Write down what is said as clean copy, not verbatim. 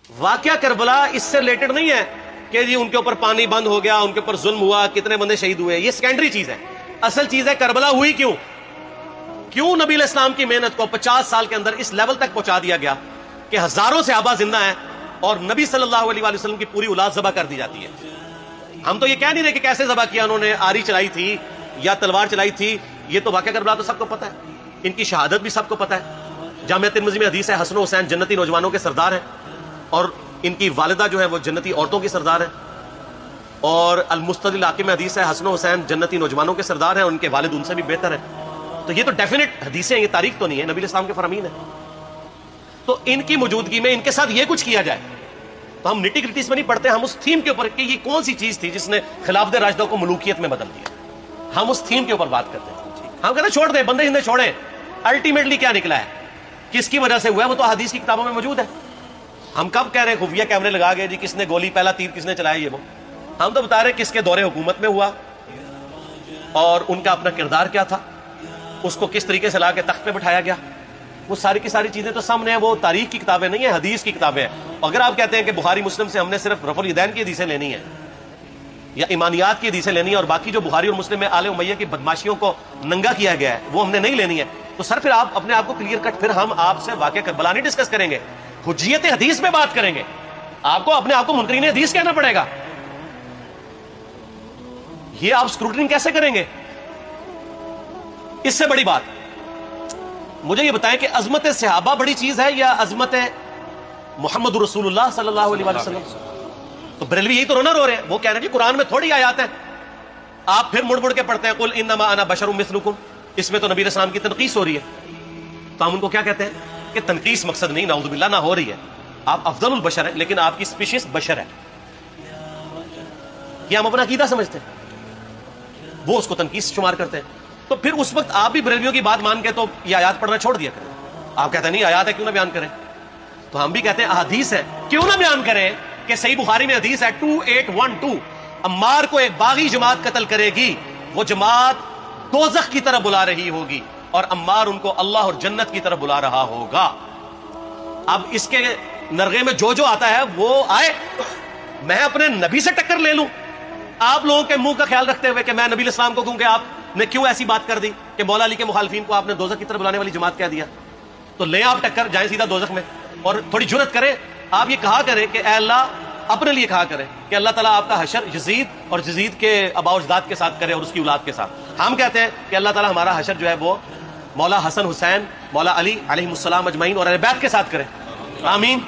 واقعہ کربلا اس سے ریلیٹڈ نہیں ہے کہ جی ان کے اوپر پانی بند ہو گیا، ان کے اوپر ظلم ہوا، کتنے بندے شہید ہوئے، یہ سیکنڈری چیز ہے. اصل چیز ہے کربلا ہوئی کیوں نبی علیہ السلام کی محنت کو 50 سال کے اندر اس لیول تک پہنچا دیا گیا کہ ہزاروں صحابہ زندہ ہیں اور نبی صلی اللہ علیہ وآلہ وسلم کی پوری اولاد ذبح کر دی جاتی ہے. ہم تو یہ کہہ نہیں رہے کہ کیسے ذبح کیا انہوں نے، آری چلائی تھی یا تلوار چلائی تھی. یہ تو واقعہ کربلا تو سب کو پتہ ہے، ان کی شہادت بھی سب کو پتہ ہے. جامعہ ترمذی میں حدیث ہے حسن و حسین جنتی نوجوانوں کے سردار ہیں اور ان کی والدہ جو ہے وہ جنتی عورتوں کی سردار ہیں. اور المستدل علاقے میں حدیث ہے حسن و حسین جنتی نوجوانوں کے سردار ہیں اور ان کے والد ان سے بھی بہتر ہیں. تو یہ تو ڈیفینٹ حدیثیں ہیں، یہ تاریخ تو نہیں ہے، نبی علیہ السلام کے فرامین ہیں. تو ان کی موجودگی میں ان کے ساتھ یہ کچھ کیا جائے تو ہم نٹی گریٹیز میں نہیں پڑھتے، ہم اس تھیم کے اوپر کہ یہ کون سی چیز تھی جس نے خلافت راشدہ کو ملوکیت میں بدل دیا، ہم اس تھیم کے اوپر بات کرتے ہیں. ہم کہتے ہیں چھوڑ دیں، بندے ہندے چھوڑیں. الٹیمیٹلی کیا نکلا ہے، کس کی وجہ سے ہوا ہے، وہ تو حدیث کی کتابوں میں موجود ہے. ہم کب کہہ رہے ہیں خفیہ کیمرے لگا گئے جی کس نے گولی پہلا تیر کس نے چلایا، یہ وہ. ہم تو بتا رہے ہیں کس کے دور حکومت میں ہوا اور ان کا اپنا کردار کیا تھا، اس کو کس طریقے سے لا کے تخت پہ بٹھایا گیا. وہ ساری کی ساری چیزیں تو سامنے ہیں، وہ تاریخ کی کتابیں نہیں ہیں، حدیث کی کتابیں ہیں. اگر آپ کہتے ہیں کہ بخاری مسلم سے ہم نے صرف رفع الیدین کی حدیثیں لینی ہیں یا ایمانیات کی حدیثیں لینی ہے اور باقی جو بخاری اور مسلم میں آل امیہ کی بدماشیوں کو ننگا کیا گیا ہے وہ ہم نے نہیں لینی ہے، تو سر پھر آپ اپنے آپ کو کلیئر کٹ، پھر ہم آپ سے واقعہ کربلا نہیں ڈسکس کریں گے، حجیت حدیث پہ بات کریں گے. آپ کو اپنے آپ کو منکرین حدیث کہنا پڑے گا. یہ آپ اسکروٹنگ کیسے کریں گے؟ اس سے بڑی بات مجھے یہ بتائیں کہ عظمت صحابہ بڑی چیز ہے یا عظمت محمد رسول اللہ صلی اللہ علیہ وسلم؟ تو بریلوی یہی تو رونا رو رہے ہیں، وہ کہہ رہے ہیں کہ قرآن میں تھوڑی آیات ہیں. آپ پھر مڑ کے پڑھتے ہیں قل انما انا بشر مثلکم، اس میں تو نبی علیہ السلام کی تنقیص ہو رہی ہے. تو ہم ان کو کیا کہتے ہیں کہ تنقیص مقصد نہیں، نعوذ باللہ نہ ہو رہی ہے، آپ افضل البشر ہیں لیکن آپ کی اسپیشیز بشر ہے. یہ ہم اپنا عقیدہ سمجھتے ہیں، وہ اس کو تنقیص شمار کرتے ہیں. تو پھر اس وقت آپ بھی بریلویوں کی بات مان کے تو یہ آیات پڑھنا چھوڑ دیا کریں. آپ کہتے ہیں نہیں آیات ہے کیوں نہ بیان کریں، تو ہم بھی کہتے ہیں احادیث ہے کیوں نہ بیان کریں کہ صحیح بخاری میں حدیث ہے 2812 عمار کو ایک باغی جماعت قتل کرے گی، وہ جماعت دوزخ کی طرف بلا رہی ہوگی اور عمار ان کو اللہ اور جنت کی طرف بلا رہا ہوگا. اب اس کے نرغے میں جو آتا ہے وہ آئے، میں اپنے نبی سے ٹکر لے لوں آپ لوگوں کے منہ کا خیال رکھتے ہوئے کہ میں نبی علیہ السلام کو کہوں کہ آپ نے کیوں ایسی بات کر دی کہ مولا علی کے مخالفین کو آپ نے دوزخ کی طرف بلانے والی جماعت کہہ دیا. تو لیں آپ ٹکر، جائیں سیدھا دوزخ میں اور تھوڑی جرت کریں آپ یہ کہا کریں کہ اے اللہ، اپنے لیے کہا کریں کہ اللہ تعالیٰ آپ کا حشر یزید اور یزید کے آباء و اجداد کے ساتھ کرے اور اس کی اولاد کے ساتھ. ہم کہتے ہیں کہ اللہ تعالیٰ ہمارا حشر جو ہے وہ مولا حسن حسین، مولا علی علیہ السلام اجمعین اور اہل بیت کے ساتھ کرے. آمین.